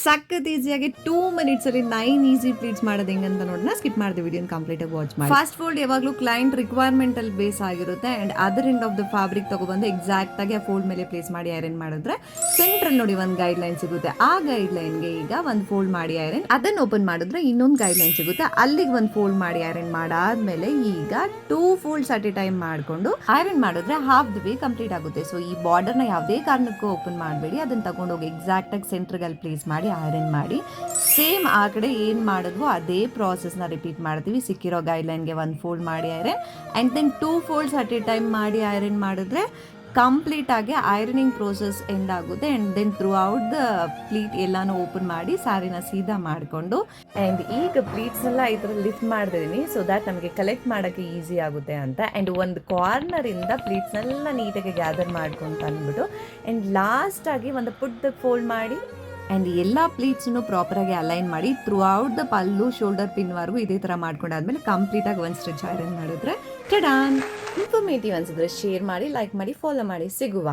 ಸಖತ್ ಈಸಿಯಾಗಿ 2 ಮಿನಿಟ್ಸಲ್ಲಿ 9 easy pleats ಮಾಡೋದು ಹೆಂಗಂತ ನೋಡೋಣ. ಸ್ಕಿಪ್ ಮಾಡಿದ ವಿಡಿಯೋನ ಕಂಪ್ಲೀಟಾಗಿ ವಾಚ್ ಮಾಡಿ. ಫಾಸ್ಟ್ ಫೋಲ್ಡ್ ಯಾವಾಗಲೂ ಕ್ಲೈಂಟ್ ರಿಕ್ವೈರ್ಮೆಂಟಲ್ಲಿ ಬೇಸ್ ಆಗಿರುತ್ತೆ and other end of the fabric ತೊಗೊಬಂದು ಎಕ್ಸಾಕ್ಟಾಗಿ ಆ ಫೋಲ್ಡ್ ಮೇಲೆ ಪ್ಲೇಸ್ ಮಾಡಿ ಐರನ್ ಮಾಡಿದ್ರೆ ಸೆಂಟ್ರಲ್ಲಿ ನೋಡಿ ಒಂದು ಗೈಡ್ಲೈನ್ ಸಿಗುತ್ತೆ. ಆ ಗೈಡ್ಲೈನ್ಗೆ ಈಗ ಒಂದು ಫೋಲ್ಡ್ ಮಾಡಿ ಐರನ್, ಅದನ್ನು ಓಪನ್ ಮಾಡಿದ್ರೆ ಇನ್ನೊಂದು ಗೈಡ್ಲೈನ್ ಸಿಗುತ್ತೆ. ಅಲ್ಲಿಗೆ ಒಂದು ಫೋಲ್ಡ್ ಮಾಡಿ ಐರನ್ ಮಾಡಾದ್ಮೇಲೆ ಈಗ 2 ಫೋಲ್ಡ್ಸ್ ಅಟ್ ಎ ಟೈಮ್ ಮಾಡಿಕೊಂಡು ಐರನ್ ಮಾಡಿದ್ರೆ ಹಾಫ್ ದ ವೇ ಕಂಪ್ಲೀಟ್ ಆಗುತ್ತೆ. ಸೊ ಈ ಬಾರ್ಡರ್ನ ಯಾವುದೇ ಕಾರಣಕ್ಕೂ ಓಪನ್ ಮಾಡಬೇಡಿ, ಅದನ್ನು ತಗೊಂಡೋಗಿ ಎಕ್ಸಾಕ್ಟಾಗಿ ಸೆಂಟ್ರಿಗೆ ಪ್ಲೇಸ್ ಮಾಡಿ ಐರನ್ ಮಾಡಿ. ಸೇಮ್ ಆ ಕಡೆ ಏನು ಮಾಡಿದ್ವೋ ಅದೇ ಪ್ರಾಸೆಸ್ನ ರಿಪೀಟ್ ಮಾಡ್ತೀವಿ. ಸಿಕ್ಕಿರೋ ಗೈಡ್ಲೈನ್ಗೆ ಒಂದು ಫೋಲ್ಡ್ ಮಾಡಿ iron and then 2 folds at a time ಮಾಡಿ ಐರನ್ ಮಾಡಿದ್ರೆ ಕಂಪ್ಲೀಟ್ ಆಗಿ ಐರನಿಂಗ್ ಪ್ರೋಸೆಸ್ ಎಂಡ್ ಆಗುತ್ತೆ. And then throughout the pleat ಎಲ್ಲಾನು ಓಪನ್ ಮಾಡಿ ಸ್ಯಾರಿನ ಸೀದಾ ಮಾಡಿಕೊಂಡು ಆ್ಯಂಡ್ ಈಗ ಪ್ಲೀಟ್ಸ್ನೆಲ್ಲ ಈ ಥರ ಲಿಫ್ಟ್ ಮಾಡ್ತಿದ್ದೀನಿ ಸೊ ದ್ಯಾಟ್ ನಮಗೆ ಕಲೆಕ್ಟ್ ಮಾಡೋಕ್ಕೆ ಈಸಿ ಆಗುತ್ತೆ ಅಂತ. ಆ್ಯಂಡ್ ಒಂದು ಕಾರ್ನರಿಂದ ಪ್ಲೀಟ್ಸ್ನೆಲ್ಲ ನೀಟಾಗಿ ಗ್ಯಾದರ್ ಮಾಡ್ಕೊಂಡು ತಂದ್ಬಿಟ್ಟು ಆ್ಯಂಡ್ ಲಾಸ್ಟಾಗಿ ಒಂದು ಪುಟ್ಟ ಫೋಲ್ಡ್ ಮಾಡಿ ಆ್ಯಂಡ್ ಎಲ್ಲ ಪ್ಲೀಟ್ಸನ್ನು ಪ್ರಾಪರಾಗಿ ಅಲೈನ್ ಮಾಡಿ throughout the pallu shoulder ಪಿನ್ವರೆಗೂ ಇದೇ ಥರ ಮಾಡ್ಕೊಂಡಾದ್ಮೇಲೆ ಕಂಪ್ಲೀಟಾಗಿ ಒಂದು ಸ್ಟಿಚ್ ಐರನ್ ಮಾಡಿದ್ರೆ ಟಡಾನ್. ಇನ್ಫಾರ್ಮೇಟಿವ್ ಅನ್ಸಿದ್ರೆ ಶೇರ್ ಮಾಡಿ, ಲೈಕ್ ಮಾಡಿ, ಫಾಲೋ ಮಾಡಿ. ಸಿಗುವ.